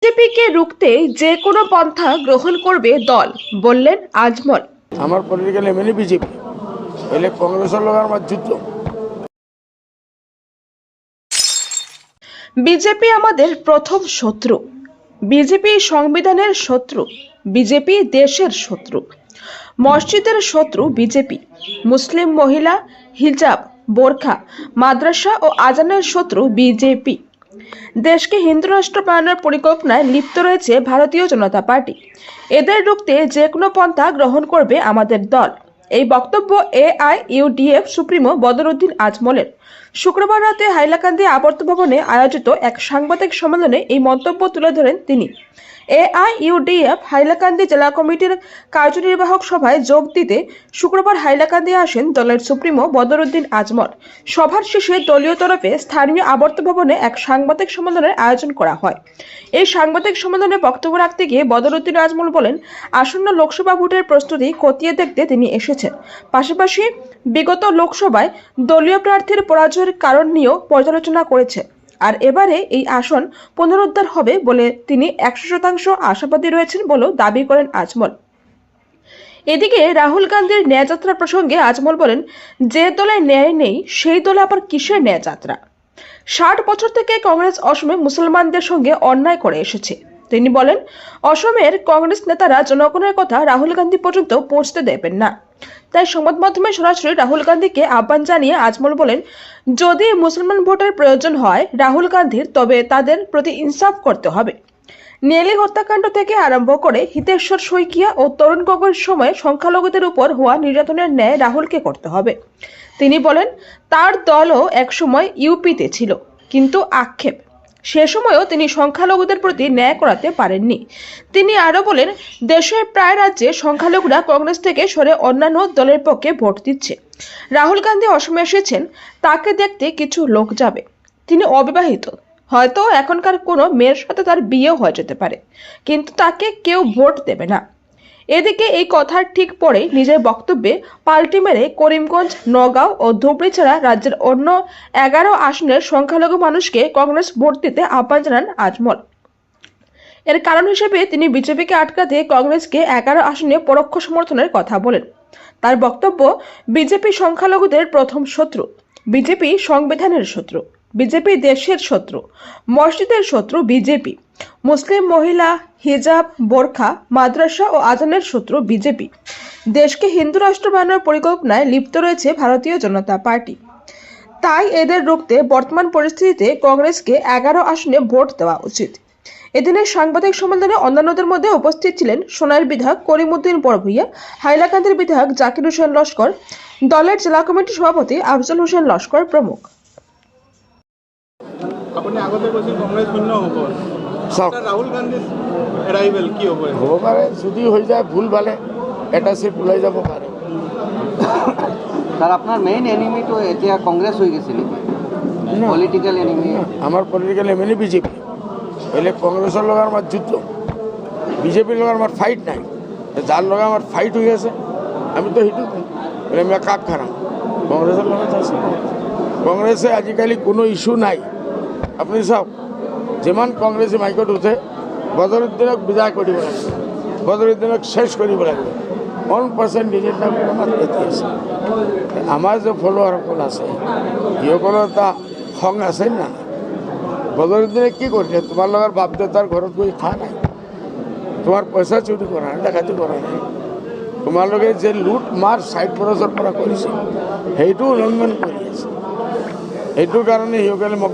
বিজেপিকে রুখতে যে কোনো পন্থা গ্রহণ করবে দল, বললেন আজমল। আমার পলিটিক্যাল এমএলএ বিজেপি, এলে কংগ্রেসের লোক আমার যুদ্ধ। বিজেপি আমাদের প্রথম শত্রু, বিজেপি সংবিধানের শত্রু, বিজেপি দেশের শত্রু, মসজিদের শত্রু বিজেপি, মুসলিম মহিলা, হিজাব, বোরখা, মাদ্রাসা ও আজানের শত্রু বিজেপি। দেশকে হিন্দু রাষ্ট্র বানানোর পরিকল্পনায় লিপ্ত রয়েছে ভারতীয় জনতা পার্টি। এদের রুখতে যে কোনো পন্থা গ্রহণ করবে আমাদের দল। এই বক্তব্য এআইইউডিএফ সুপ্রিমো বদরুদ্দিন আজমলের। শুক্রবার রাতে হাইলাকান্দি আবর্ত ভবনে আয়োজিত এক সাংবাদিক সম্মেলনে এই মন্তব্য তুলে ধরেন তিনি। এআইইউডিএফ হাইলাকান্দি জেলা কমিটির কার্যনির্বাহক সভায় যোগ দিতে শুক্রবার হাইলাকান্দি আসেন দলের সুপ্রিমো বদরুদ্দিন আজমল। সভার শেষে দলীয় তরফে স্থানীয় আবর্ত ভবনে এক সাংবাদিক সম্মেলনের আয়োজন করা হয়। এই সাংবাদিক সম্মেলনে বক্তব্য রাখতে গিয়ে বদরুদ্দিন আজমল বলেন, আসন্ন লোকসভা ভোটের প্রস্তুতি খতিয়ে দেখতে তিনি এসেছেন। পাশাপাশি বিগত লোকসভায় দলীয় প্রার্থীর পরাজয়ের কারণ নিয়েও পর্যালোচনা করেছে। আর এবারে এই আসন পুনরুদ্ধার হবে বলে তিনি 100% আশাবাদী রয়েছেন বলেও দাবি করেন আজমল। এদিকে রাহুল গান্ধীর ন্যায় যাত্রা প্রসঙ্গে আজমল বলেন, যে দলে ন্যায় নেই সেই দলে আবার কিসের ন্যায় যাত্রা? 60 বছর থেকে কংগ্রেস অসমে মুসলমানদের সঙ্গে অন্যায় করে এসেছে। তিনি বলেন, অসমের কংগ্রেস নেতারা জনগণের কথা রাহুল গান্ধী পর্যন্ত পৌঁছতে দেবেন না। তাই সংবাদ মাধ্যমে সরাসরি রাহুল গান্ধীকে আহ্বান জানিয়ে আজমল বলেন, যদি মুসলমান ভোটের প্রয়োজন হয় রাহুল গান্ধীর, তবে তাদের প্রতি ইনসাফ করতে হবে। নেলি হত্যাকাণ্ড থেকে আরম্ভ করে হিতেশ্বর শইকিয়া ও তরুণ গগৈর সময়ে সংখ্যালঘুদের উপর হওয়া নির্যাতনের ন্যায় রাহুলকে করতে হবে। তিনি বলেন, তার দলও একসময় ইউপিতে ছিল, কিন্তু আক্ষেপ, সে সময়ও তিনি সংখ্যালঘুদের প্রতি ন্যায় করাতে পারেননি। তিনি আরো বলেন, দেশের প্রায় রাজ্যে সংখ্যালঘুরা কংগ্রেস থেকে সরে অন্যান্য দলের পক্ষে ভোট দিচ্ছে। রাহুল গান্ধী অসমে এসেছেন, তাকে দেখতে কিছু লোক যাবে। তিনি অবিবাহিত, হয়তো এখনকার কোনো মেয়ের সাথে তার বিয়েও হয়ে যেতে পারে, কিন্তু তাকে কেউ ভোট দেবে না। এদিকে এই কথার ঠিক পরে নিজের বক্তব্যে পাল্টি মেরে করিমগঞ্জ, নগাঁও ও ধুবড়ী ছাড়া রাজ্যের অন্য 11 আসনের সংখ্যালঘু মানুষকে কংগ্রেস ভোট দিতে আহ্বান জানান আজমল। এর কারণ হিসেবে তিনি বিজেপিকে আটকাতে কংগ্রেসকে 11 আসনে পরোক্ষ সমর্থনের কথা বলেন। তার বক্তব্য, বিজেপি সংখ্যালঘুদের প্রথম শত্রু, বিজেপি সংবিধানের শত্রু, বিজেপি দেশের শত্রু, মসজিদের শত্রু বিজেপি, মুসলিম মহিলা, হিজাব, বোরখা, মাদ্রাসা ও আজানের শত্রু বিজেপি। দেশকে হিন্দু রাষ্ট্র বানানোর পরিকল্পনায় লিপ্ত রয়েছে ভারতীয় জনতা পার্টি। তাই এদের রুখতে বর্তমান পরিস্থিতিতে কংগ্রেসকে 11 আসনে ভোট দেওয়া উচিত। এদিনের সাংবাদিক সম্মেলনে অন্যান্যদের মধ্যে উপস্থিত ছিলেন সোনাইর বিধায়ক করিমউদ্দিন বড়ভূইয়া, হাইলাকান্দির বিধায়ক জাকির হোসেন লস্কর, দলের জেলা কমিটির সভাপতি আফজল হোসেন লস্কর প্রমুখ। আপুনি আগতে কৈছিল কংগ্ৰেছ শূন্য হ'ব, ৰাহুল গান্ধীৰ এৰাইভেল কি হ'ব? হ'ব পাৰে, যদি হৈ যায় ভুল ভালে এটা চিট ওলাই যাব পাৰে। স্যার, আপনার মেইন এনিমিটো এতিয়া কংগ্রেস হয়ে গেছে নাকি? পলিটিক্যাল এনিমি আমার পলিটিক্যাল এমএলএ বিজেপি, এলে কংগ্রেসের লোক আমার যুদ্ধ। বিজেপির লোক আমার ফাইট নাই, যার লোক আমার ফাইট হয়ে আছে আমি তো সেইটো বলে আমি কাক খারাপ কংগ্রেসের লোক আছে। কংগ্রেসে আজিকালি কোনো ইস্যু নাই। আপনি চাওক, যিমান কংগ্রেসে মাইকত উঠে বদৰুদ্দিনক বিদায় কৰিব লাগিব, বদৰুদ্দিনক শেষ কৰিব লাগিব। 1% ডিজিট আমাৰ এটি আছে। আমাৰ যে ফলোৱাৰসকল আছে সিসকলৰ এটা খং আছে না। বদৰুদ্দিনে কি কৰিছে? তোমাৰ লগৰ বাপ দেউতাৰ ঘৰত গৈ খোৱা নাই, তোমাৰ পইচা চুৰি কৰা নাই, ডাকাতি কৰা নাই। তোমালোকে যে লুট মাৰ 60 বছৰৰ পৰা কৰিছে সেইটো উলংঘন কৰি আছে। সেইটো কাৰণে সিসকলে মোক